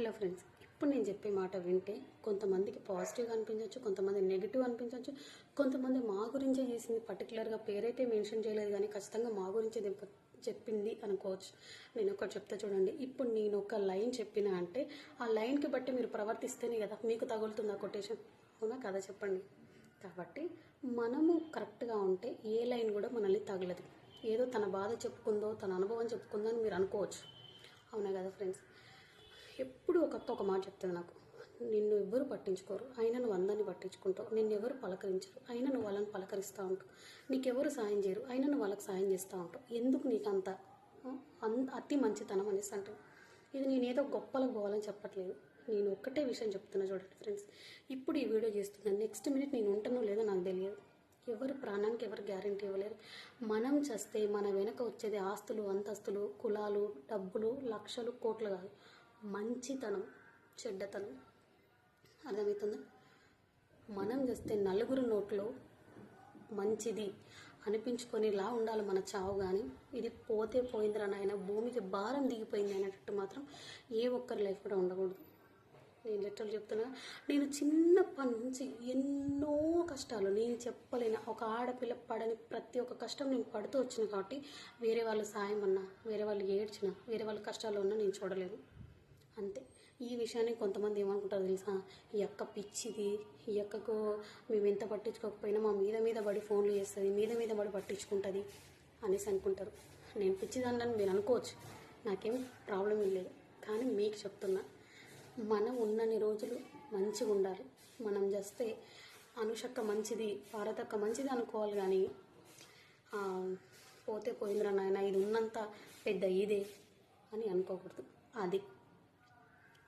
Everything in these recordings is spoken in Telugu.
హలో ఫ్రెండ్స్, ఇప్పుడు నేను చెప్పే మాట వింటే కొంతమందికి పాజిటివ్గా అనిపించవచ్చు, కొంతమంది నెగిటివ్ అనిపించవచ్చు, కొంతమంది మా గురించే చేసింది, పర్టికులర్గా పేరైతే మెన్షన్ చేయలేదు కానీ ఖచ్చితంగా మా గురించే చెప్పింది అనుకోవచ్చు. నేను ఒకటి చెప్తా చూడండి. ఇప్పుడు నేను ఒక లైన్ చెప్పినా అంటే ఆ లైన్కి బట్టి మీరు ప్రవర్తిస్తేనే కదా మీకు తగులుతుంది ఆ కొటేషన్. అవునా కదా చెప్పండి. కాబట్టి మనము కరెక్ట్గా ఉంటే ఏ లైన్ కూడా మనల్ని తగలదు. ఏదో తన బాధ చెప్పుకుందో తన అనుభవం చెప్పుకుందో అని మీరు అనుకోవచ్చు. అవునా కదా ఫ్రెండ్స్. ఎప్పుడు ఒక మాట చెప్తుంది నాకు, నిన్ను ఎవ్వరు పట్టించుకోరు అయినా నువ్వు అందరిని పట్టించుకుంటావు, నిన్ను ఎవరు పలకరించరు అయినా నువ్వు వాళ్ళని పలకరిస్తూ ఉంటావు, నీకెవరు సాయం చేయరు అయినా నువ్వు వాళ్ళకి సాయం చేస్తూ ఉంటావు, ఎందుకు నీకు అంత అతి మంచితనం అనేసి అంటావు. ఇది నేను ఏదో గొప్పలకు పోవాలని చెప్పట్లేదు, నేను ఒక్కటే విషయం చెప్తున్నా చూడండి ఫ్రెండ్స్. ఇప్పుడు ఈ వీడియో చేస్తున్నాను, నెక్స్ట్ మినిట్ నేను ఉంటానో లేదో నాకు తెలియదు. ఎవరు ప్రాణానికి ఎవరు గ్యారంటీ ఇవ్వలేరు. మనం చేస్తే మన వెనక వచ్చేది ఆస్తులు, అంతస్తులు, కులాలు, డబ్బులు, లక్షలు, కోట్లు కాదు, మంచితనం, చెడ్డతనం. అర్థమవుతుందా? మనం చేస్తే నలుగురు నోట్లో మంచిది అనిపించుకొనిలా ఉండాలి మన చావు. కానీ ఇది పోతే పోయిందిరా నాయన, భూమికి భారం దిగిపోయింది అనేటట్టు మాత్రం ఏ ఒక్కరి లైఫ్ కూడా ఉండకూడదు. నేను లిటరల్ చెప్తున్నా, నేను చిన్నప్పటి నుంచి ఎన్నో కష్టాలు, నేను చెప్పలేను, ఒక ఆడపిల్ల పడని ప్రతి ఒక్క కష్టం నేను పడుతూ వచ్చిన కాబట్టి వేరే వాళ్ళు సాయం అన్నా, వేరే వాళ్ళు ఏడ్చినా, వేరే వాళ్ళ కష్టాల్లో ఉన్నా నేను చూడలేను. అంతే. ఈ విషయాన్ని కొంతమంది ఏమనుకుంటారు తెలుసా, ఈ అక్క పిచ్చిది, ఈ అక్కకు మేము ఎంత పట్టించుకోకపోయినా మా మీద పడి ఫోన్లు చేస్తుంది, మీద పడి పట్టించుకుంటుంది అనేసి అనుకుంటారు. నేను పిచ్చిదాన్ని మీరు అనుకోవచ్చు, నాకేం ప్రాబ్లం లేదు. కానీ మీకు చెప్తున్నా, మనం ఉన్నన్ని రోజులు మంచిగా ఉండాలి. మనం చేస్తే అనుషక్క మంచిది, భారతక్క మంచిది అనుకోవాలి. కానీ పోతే పోయిందిరా నాయన, ఇది ఉన్నంత పెద్ద ఇదే అని అనుకోకూడదు. అది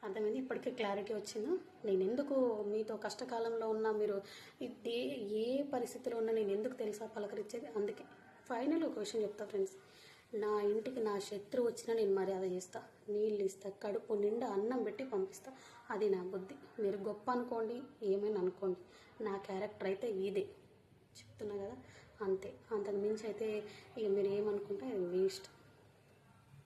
అర్థమైంది. ఇప్పటికే క్లారిటీ వచ్చిందా? నేను ఎందుకు మీతో కష్టకాలంలో ఉన్నా, మీరు ఏ పరిస్థితిలో ఉన్నా నేను ఎందుకు తెలుసా పలకరించేది. అందుకే ఫైనల్ ఒక విషయం చెప్తా ఫ్రెండ్స్, నా ఇంటికి నా శత్రువు వచ్చినా నేను మర్యాద చేస్తా, నీళ్ళు ఇస్తా, కడుపు నిండా అన్నం పెట్టి పంపిస్తా. అది నా బుద్ధి. మీరు గొప్ప అనుకోండి, ఏమైనా అనుకోండి, నా క్యారెక్టర్ అయితే ఇదే చెప్తున్నా కదా, అంతే. అంతకు మించి అయితే ఇక మీరు ఏమనుకుంటే మీ ఇష్టం.